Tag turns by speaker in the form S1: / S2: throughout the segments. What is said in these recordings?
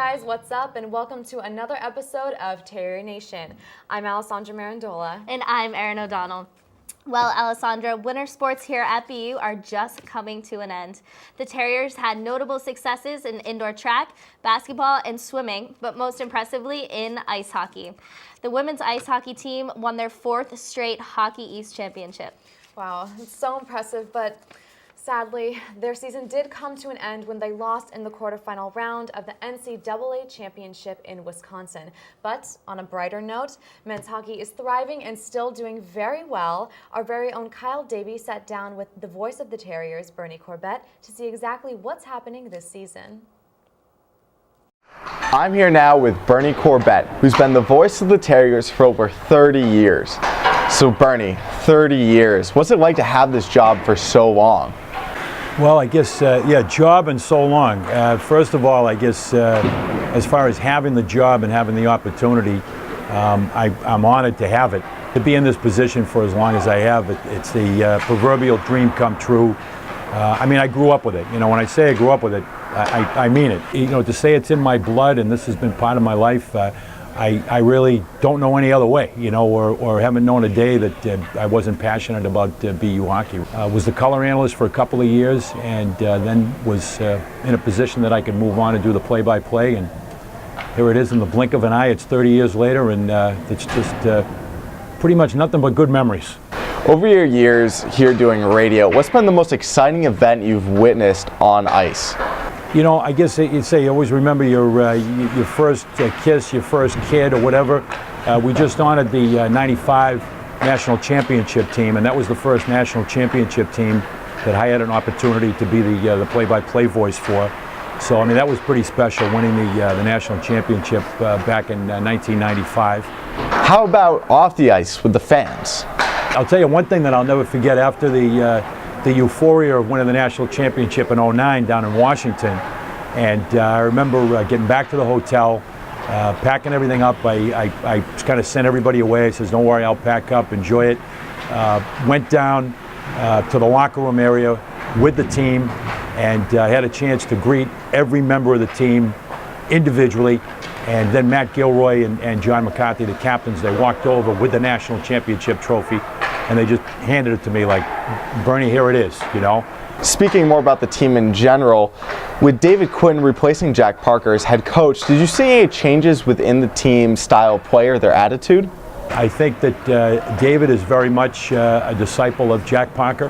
S1: guys, what's up? And welcome to another episode of Terrier Nation. I'm Alessandra Marandola.
S2: And I'm Erin O'Donnell. Well, Alessandra, winter sports here at BU are just coming to an end. The Terriers had notable successes in indoor track, basketball, and swimming, but most impressively in ice hockey. The women's ice hockey team won their 4th straight Hockey East championship.
S1: Wow, it's so impressive, but sadly, their season did come to an end when they lost in the quarterfinal round of the NCAA championship in Wisconsin. But on a brighter note, men's hockey is thriving and still doing very well. Our very own Kyle Davi sat down with the voice of the Terriers, Bernie Corbett, to see exactly what's happening this season.
S3: I'm here now with Bernie Corbett, who's been the voice of the Terriers for over 30 years. So Bernie, 30 years. What's it like to have this job for so long?
S4: Well, I guess, job and so long. First of all, I guess as far as having the job and having the opportunity, I'm honored to have it. To be in this position for as long as I have, it's the proverbial dream come true. I grew up with it. You know, when I say I grew up with it, I mean it. You know, to say it's in my blood and this has been part of my life, I really don't know any other way, you know, or haven't known a day that I wasn't passionate about BU hockey. Was the color analyst for a couple of years and then was in a position that I could move on and do the play-by-play, and here it is in the blink of an eye. It's 30 years later, and it's just pretty much nothing but good memories.
S3: Over your years here doing radio, what's been the most exciting event you've witnessed on ice?
S4: You know, I guess you'd say you always remember your first kiss, your first kid, or whatever. We just honored the '95 national championship team, and that was the first national championship team that I had an opportunity to be the play-by-play voice for. So, I mean, that was pretty special, winning the national championship back in 1995.
S3: How about off the ice with the fans?
S4: I'll tell you one thing that I'll never forget. After the euphoria of winning the national championship in '09 down in Washington, and I remember getting back to the hotel, packing everything up. I kind of sent everybody away. I says, don't worry, I'll pack up, enjoy it. Went down to the locker room area with the team, and I had a chance to greet every member of the team individually. And then Matt Gilroy and John McCarthy, the captains, they walked over with the national championship trophy, and they just handed it to me like, Bernie, here it is, you know.
S3: Speaking more about the team in general, with David Quinn replacing Jack Parker as head coach, did you see any changes within the team's style of play or their attitude?
S4: I think that David is very much a disciple of Jack Parker,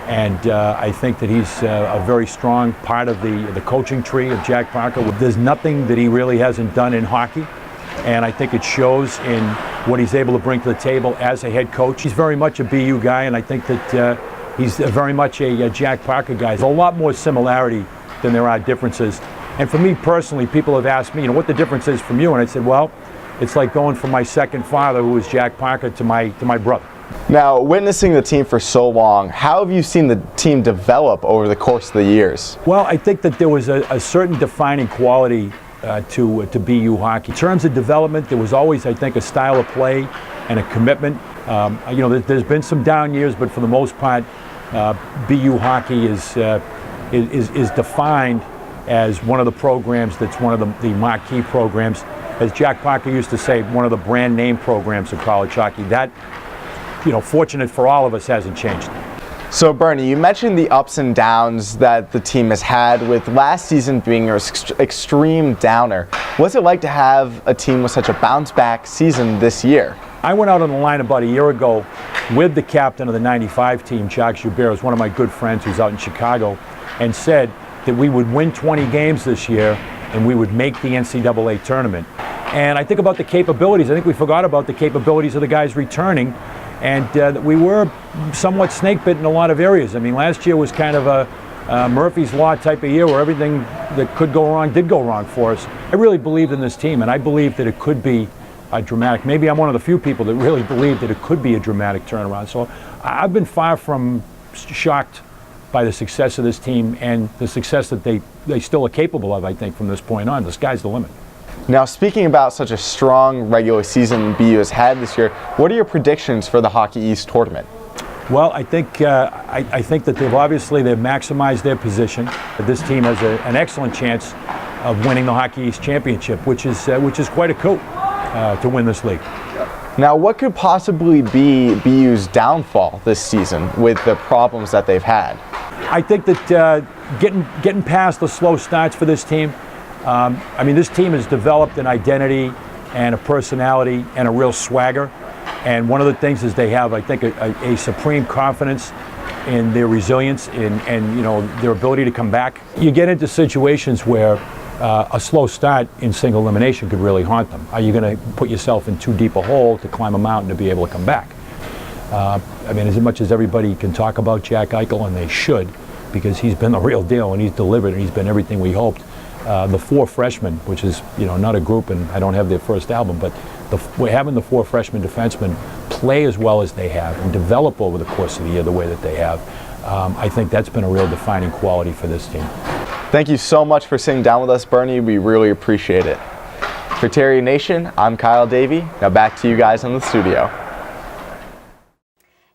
S4: and I think that he's a very strong part of the coaching tree of Jack Parker. There's nothing that he really hasn't done in hockey, and I think it shows in what he's able to bring to the table as a head coach. He's very much a BU guy, and I think that he's very much a Jack Parker guy. There's a lot more similarity than there are differences. And for me personally, people have asked me, you know, what the difference is from you, and I said, well, it's like going from my second father, who was Jack Parker, to my brother.
S3: Now, witnessing the team for so long, how have you seen the team develop over the course of the years?
S4: Well, I think that there was a certain defining quality to BU hockey. In terms of development, there was always, I think, a style of play and a commitment. You know, there's been some down years, but for the most part, BU hockey is defined as one of the programs that's one of the marquee programs. As Jack Parker used to say, one of the brand name programs of college hockey. That, you know, fortunate for all of us, hasn't changed.
S3: So Bernie, you mentioned the ups and downs that the team has had, with last season being an extreme downer. What's it like to have a team with such a bounce-back season this year?
S4: I went out on the line about a year ago with the captain of the '95 team, Jacques Joubert, who's one of my good friends who's out in Chicago, and said that we would win 20 games this year and we would make the NCAA tournament. And I think about the capabilities. I think we forgot about the capabilities of the guys returning, and that we were somewhat snake-bit in a lot of areas. I mean, last year was kind of a Murphy's Law type of year where everything that could go wrong did go wrong for us. I really believed in this team, and I believed that it could be a dramatic, maybe I'm one of the few people that really believed that it could be a dramatic turnaround. So I've been far from shocked by the success of this team and the success that they still are capable of, I think, from this point on. The sky's the limit.
S3: Now, speaking about such a strong regular season BU has had this year, what are your predictions for the Hockey East tournament?
S4: Well, I think that they've maximized their position. This team has an excellent chance of winning the Hockey East Championship, which is quite a coup to win this league.
S3: Now, what could possibly be BU's downfall this season with the problems that they've had?
S4: I think that getting past the slow starts for this team. This team has developed an identity and a personality and a real swagger. And one of the things is they have, I think, a supreme confidence in their resilience and their ability to come back. You get into situations where a slow start in single elimination could really haunt them. Are you going to put yourself in too deep a hole to climb a mountain to be able to come back? As much as everybody can talk about Jack Eichel, and they should, because he's been the real deal and he's delivered and he's been everything we hoped. The four freshmen, which is not a group, and I don't have their first album, but having the four freshman defensemen play as well as they have and develop over the course of the year the way that they have, I think that's been a real defining quality for this team.
S3: Thank you so much for sitting down with us, Bernie. We really appreciate it. For Terrier Nation, I'm Kyle Davi. Now back to you guys in the studio.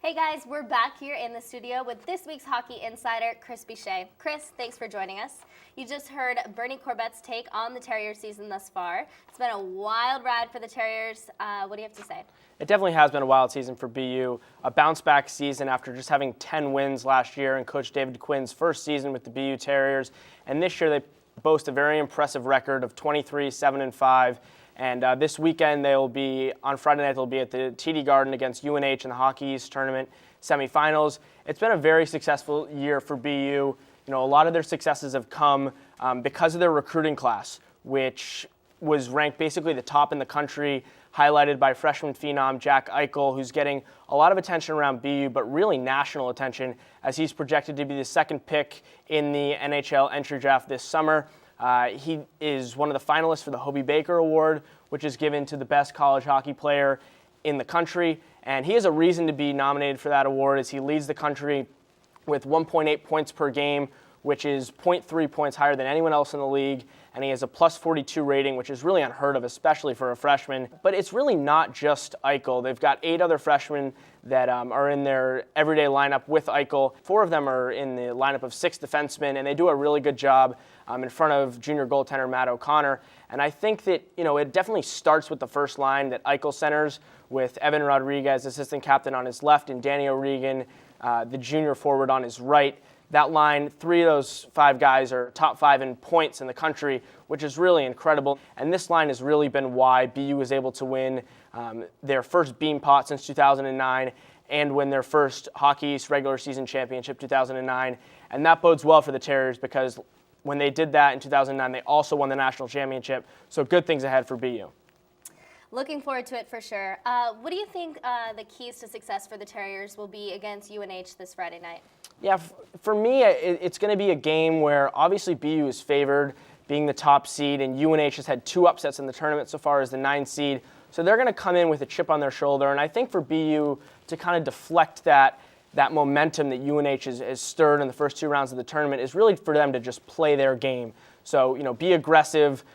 S2: Hey guys, we're back here in the studio with this week's hockey insider, Chris Picher. Chris, thanks for joining us. You just heard Bernie Corbett's take on the Terrier season thus far. It's been a wild ride for the Terriers. What do you have to say?
S5: It definitely has been a wild season for BU, a bounce-back season after just having 10 wins last year in Coach David Quinn's first season with the BU Terriers. And this year they boast a very impressive record of 23-7-5. And this weekend, on Friday night, they'll be at the TD Garden against UNH in the Hockey East Tournament semifinals. It's been a very successful year for BU. A lot of their successes have come because of their recruiting class, which was ranked basically the top in the country, highlighted by freshman phenom Jack Eichel, who's getting a lot of attention around BU, but really national attention, as he's projected to be the second pick in the NHL entry draft this summer. He is one of the finalists for the Hobey Baker Award, which is given to the best college hockey player in the country. And he has a reason to be nominated for that award, as he leads the country with 1.8 points per game, which is 0.3 points higher than anyone else in the league. And he has a plus 42 rating, which is really unheard of, especially for a freshman. But it's really not just Eichel. They've got 8 other freshmen that are in their everyday lineup with Eichel. 4 of them are in the lineup of 6 defensemen, and they do a really good job in front of junior goaltender Matt O'Connor. And I think that, it definitely starts with the first line that Eichel centers, with Evan Rodriguez, assistant captain, on his left, and Danny O'Regan, the junior forward, on his right. That line, 3 of those 5 guys are top 5 in points in the country, which is really incredible. And this line has really been why BU was able to win their first Bean Pot since 2009 and win their first Hockey East regular season championship 2009. And that bodes well for the Terriers, because when they did that in 2009, they also won the national championship. So good things ahead for BU.
S2: Looking forward to it for sure. What do you think the keys to success for the Terriers will be against UNH this Friday night?
S5: Yeah, for me, it's going to be a game where obviously BU is favored, being the top seed, and UNH has had 2 upsets in the tournament so far as the 9th seed. So they're going to come in with a chip on their shoulder, and I think for BU to kind of deflect that momentum that UNH has stirred in the first 2 rounds of the tournament is really for them to just play their game. So, be aggressive.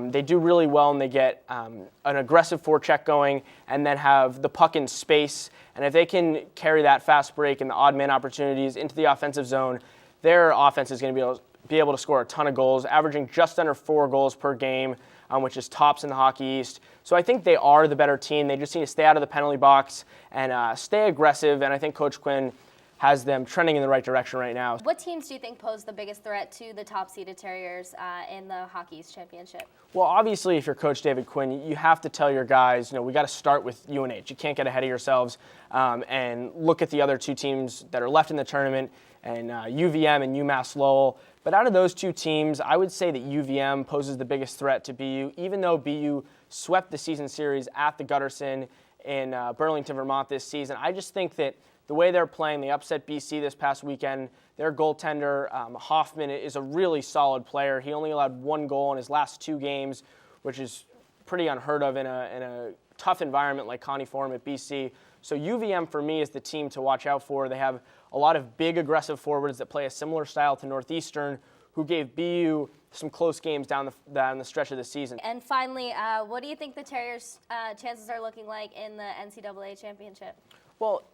S5: They do really well, and they get an aggressive forecheck going and then have the puck in space. And if they can carry that fast break and the odd man opportunities into the offensive zone, their offense is going to be able to score a ton of goals, averaging just under 4 goals per game, which is tops in the Hockey East. So I think they are the better team. They just need to stay out of the penalty box and stay aggressive. And I think Coach Quinn has them trending in the right direction right now.
S2: What teams do you think pose the biggest threat to the top-seeded Terriers in the Hockey East Championship?
S5: Well, obviously, if you're Coach David Quinn, you have to tell your guys, we got to start with UNH. You can't get ahead of yourselves and look at the other 2 teams that are left in the tournament, and UVM and UMass Lowell. But out of those 2 teams, I would say that UVM poses the biggest threat to BU, even though BU swept the season series at the Gutterson in Burlington, Vermont this season. I just think that the way they're playing, they upset BC this past weekend. Their goaltender, Hoffman, is a really solid player. He only allowed 1 goal in his last 2 games, which is pretty unheard of in a tough environment like Connie Forum at BC. So UVM, for me, is the team to watch out for. They have a lot of big, aggressive forwards that play a similar style to Northeastern, who gave BU some close games down the stretch of the season.
S2: And finally, what do you think the Terriers' chances are looking like in the NCAA championship?
S5: Well,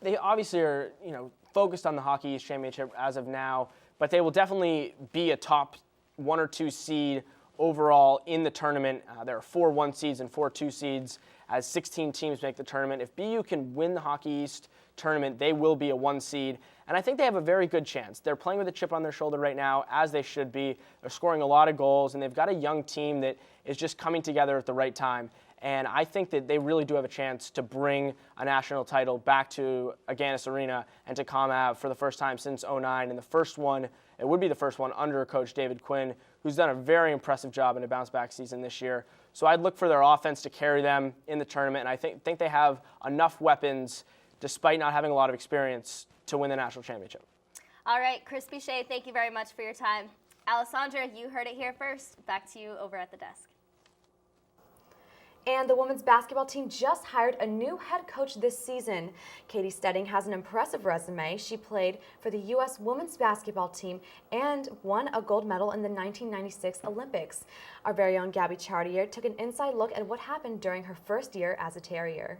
S5: they obviously are, focused on the Hockey East Championship as of now, but they will definitely be a top 1 or 2 seed overall in the tournament. There are 4 1 seeds and 4 2 seeds as 16 teams make the tournament. If BU can win the Hockey East tournament, they will be a 1 seed. And I think they have a very good chance. They're playing with a chip on their shoulder right now, as they should be. They're scoring a lot of goals, and they've got a young team that is just coming together at the right time. And I think that they really do have a chance to bring a national title back to Agganis Arena and to ComAv for the first time since '09. And the first one, it would be the first one under Coach David Quinn, who's done a very impressive job in a bounce-back season this year. So I'd look for their offense to carry them in the tournament, and I think they have enough weapons, despite not having a lot of experience, to win the national championship.
S2: All right, Chris Picher, thank you very much for your time. Alessandra, you heard it here first. Back to you over at the desk.
S1: And the women's basketball team just hired a new head coach this season. Katy Steding has an impressive resume. She played for the U.S. women's basketball team and won a gold medal in the 1996 Olympics. Our very own Gabbie Chartier took an inside look at what happened during her first year as a Terrier.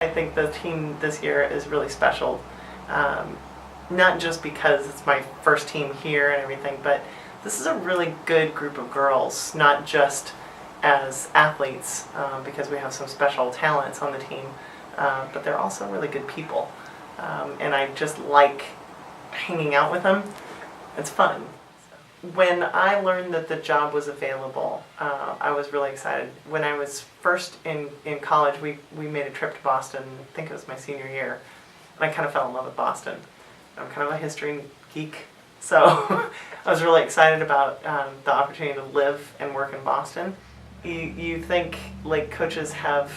S6: I think the team this year is really special. Not just because it's my first team here and everything, but this is a really good group of girls, not just as athletes, because we have some special talents on the team, but they're also really good people. And I just like hanging out with them. It's fun. When I learned that the job was available, I was really excited. When I was first in college, we made a trip to Boston. I think it was my senior year. And I kind of fell in love with Boston. I'm kind of a history geek, so I was really excited about the opportunity to live and work in Boston. You think, like, coaches have,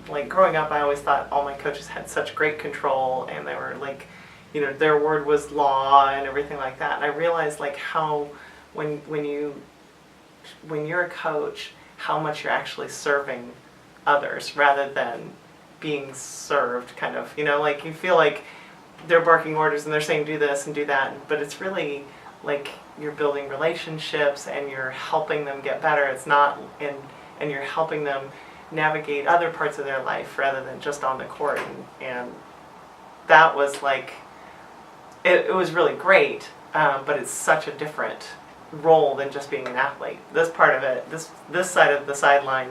S6: like, growing up I always thought all my coaches had such great control, and they were like, you know, their word was law and everything like that. And I realized, like, how when you're a coach, how much you're actually serving others rather than being served, kind of, you know, like, you feel like they're barking orders and they're saying do this and do that, but it's really like you're building relationships and you're helping them get better. It's not, and you're helping them navigate other parts of their life rather than just on the court. And that was like, it was really great, but it's such a different role than just being an athlete. This part of it, this side of the sideline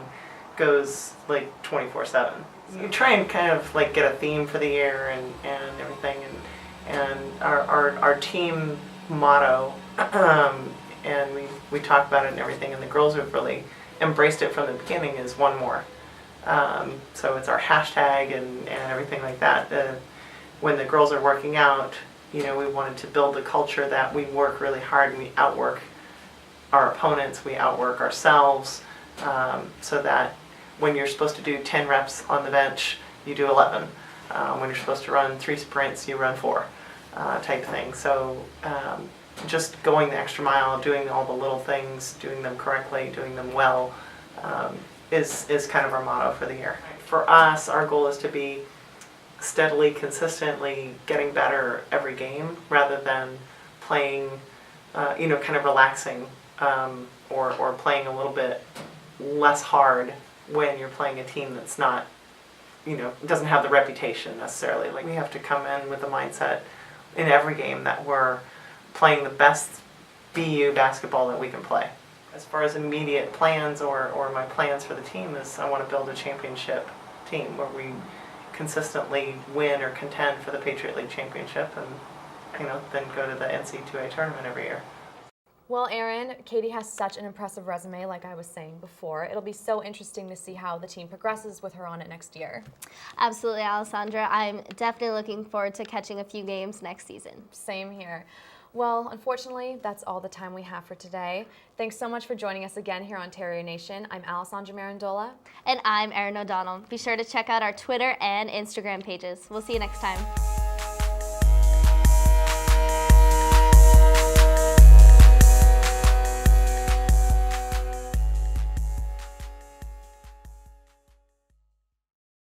S6: goes like 24/7. You try and kind of like get a theme for the year and everything, and our team motto, and we talk about it and everything, and the girls have really embraced it from the beginning, is one more. So it's our hashtag and everything like that. When the girls are working out, you know, we wanted to build a culture that we work really hard and we outwork our opponents, we outwork ourselves, so that when you're supposed to do 10 reps on the bench, you do 11. When you're supposed to run 3 sprints, you run 4, type thing. So just going the extra mile, doing all the little things, doing them correctly, doing them well, is kind of our motto for the year. For us, our goal is to be steadily, consistently getting better every game, rather than playing, you know, kind of relaxing, or playing a little bit less hard when you're playing a team that's not, you know, doesn't have the reputation necessarily. Like, we have to come in with the mindset in every game that we're playing the best BU basketball that we can play. As far as immediate plans or my plans for the team is, I want to build a championship team where we consistently win or contend for the Patriot League championship, and, you know, then go to the NC2A tournament every year.
S1: Well, Erin, Katy has such an impressive resume, like I was saying before. It'll be so interesting to see how the team progresses with her on it next year.
S2: Absolutely, Alessandra. I'm definitely looking forward to catching a few games next season.
S1: Same here. Well, unfortunately, that's all the time we have for today. Thanks so much for joining us again here on Terrier Nation. I'm Alessandra Marandola.
S2: And I'm Erin O'Donnell. Be sure to check out our Twitter and Instagram pages. We'll see you next time.